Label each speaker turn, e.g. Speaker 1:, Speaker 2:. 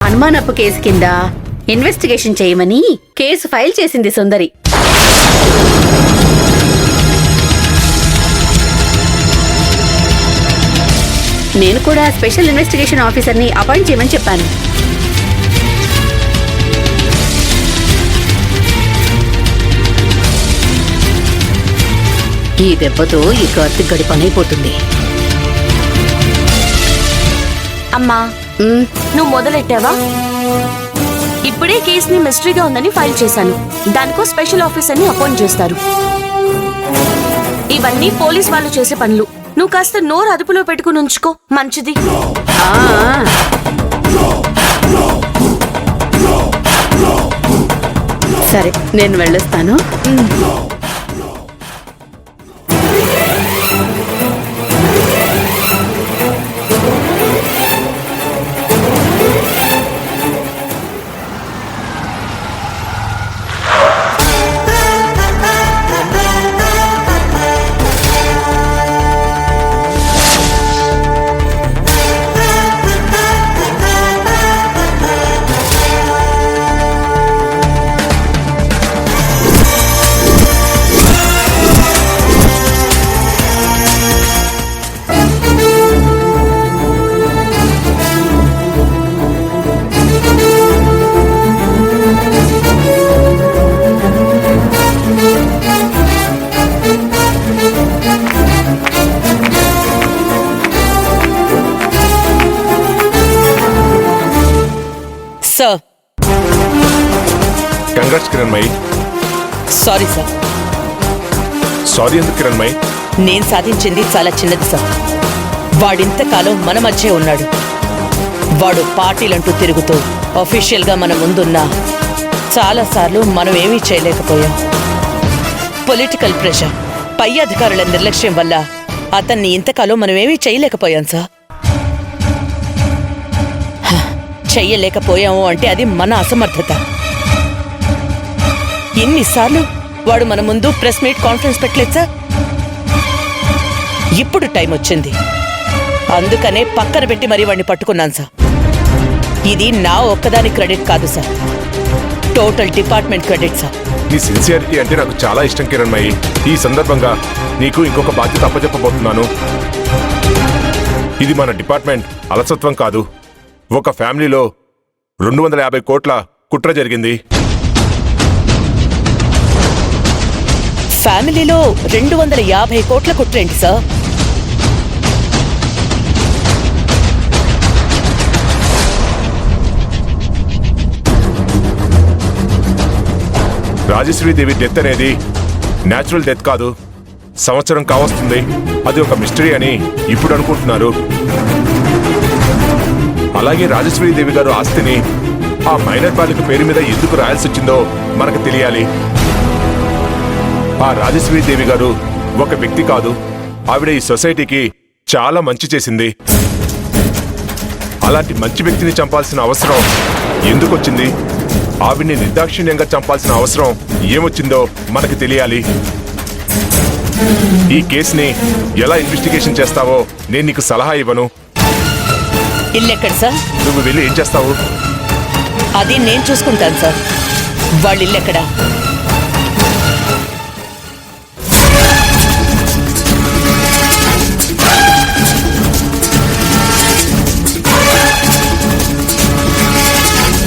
Speaker 1: అనుమానపు case కింద investigation చేయమని case file చేసింది సుందరి. నేను కూడా స్పెషల్ ఇన్వెస్టిగేషన్ ఆఫీసర్ని అపాయింట్ చేయమని చెప్పాను. ఈ దెబ్బతో ఈ కార్తీక్ గడి పనైపోతుంది.
Speaker 2: అమ్మా, నువ్వు మొదలెట్టావా? ఇప్పుడే కేసుని మిస్టరీగా ఉందని ఫైల్ చేశాను. దానికో స్పెషల్ ఆఫీసర్ని అపాయింట్ చేస్తారు. ఇవన్నీ పోలీస్ వాళ్ళు చేసే పనులు. నువ్వు కాస్త నోరు అదుపులో పెట్టుకుని ఉంచుకో, మంచిది.
Speaker 1: సరే, నేను వెళ్ళొస్తాను.
Speaker 3: Sir,
Speaker 4: congrats Kiranmayi.
Speaker 3: Sorry sir.
Speaker 4: Sorry ఎందుకు కిరణ్మయి?
Speaker 3: నేను సాధించింది చాలా చిన్నది సార్. వాడింతకాలం మన మధ్య ఉన్నాడు. వాడు పార్టీలంటూ తిరుగుతూ అఫీషియల్గా మన ముందున్నా చాలాసార్లు మనం ఏమీ చేయలేకపోయాం. పొలిటికల్ ప్రెషర్, పై అధికారుల నిర్లక్ష్యం వల్ల అతన్ని ఇంతకాలం మనం ఏమీ చేయలేకపోయాం సార్. చెయ్యలేకపోయాము అంటే అది మన అసమర్థత. ఎన్నిసార్లు వాడు మన ముందు ప్రెస్ మీట్, కాన్ఫరెన్స్ పెట్టలేదు సార్. ఇప్పుడు టైం వచ్చింది, అందుకనే పక్కన పెట్టి మరీ వాడిని పట్టుకున్నాను సార్. ఇది నా ఒక్కదాని క్రెడిట్ కాదు sir, total department credit sir.
Speaker 4: నీ సిన్సియారిటీ అంటే నాకు చాలా ఇష్టం కిరణ్మయి. ఈ సందర్భంగా నీకు ఇంకొక బాధ్యత అప్పచెప్పబోతున్నాను. ఇది మన డిపార్ట్మెంట్ అలసత్వం కాదు. ఒక ఫ్యామిలీలో 250 కోట్ల కుట్ర జరిగింది.
Speaker 3: ఫ్యామిలీలో 250 కోట్ల కుట్రేంటి సార్?
Speaker 4: రాజశ్రీదేవి డెత్ అనేది న్యాచురల్ డెత్ కాదు, సంవత్సరం కావస్తుంది. అది ఒక మిస్టరీ అని ఇప్పుడు అనుకుంటున్నారు. అలాగే రాజశ్రీదేవి గారు ఆస్తిని ఆ మైనర్ బాలిక పేరు మీద ఎందుకు రాయాల్సి వచ్చిందో మనకు తెలియాలి. ఆ రాజశ్రీదేవి గారు ఒక వ్యక్తి కాదు, ఆవిడ ఈ సొసైటీకి చాలా మంచి చేసింది. అలాంటి మంచి వ్యక్తిని చంపాల్సిన అవసరం ఎందుకు వచ్చింది? ఆవిడ్ని నిర్దాక్షిణ్యంగా చంపాల్సిన అవసరం ఏమొచ్చిందో మనకు తెలియాలి. ఈ కేసుని ఎలా ఇన్వెస్టిగేషన్ చేస్తావో నేను నీకు సలహా ఇవ్వను.
Speaker 3: ఇల్లెక్కడ సార్?
Speaker 4: నువ్వు వెళ్ళి ఏం చేస్తావు?
Speaker 3: అది నేను చూసుకుంటాను సార్. వాళ్ళ ఇల్లెక్కడా?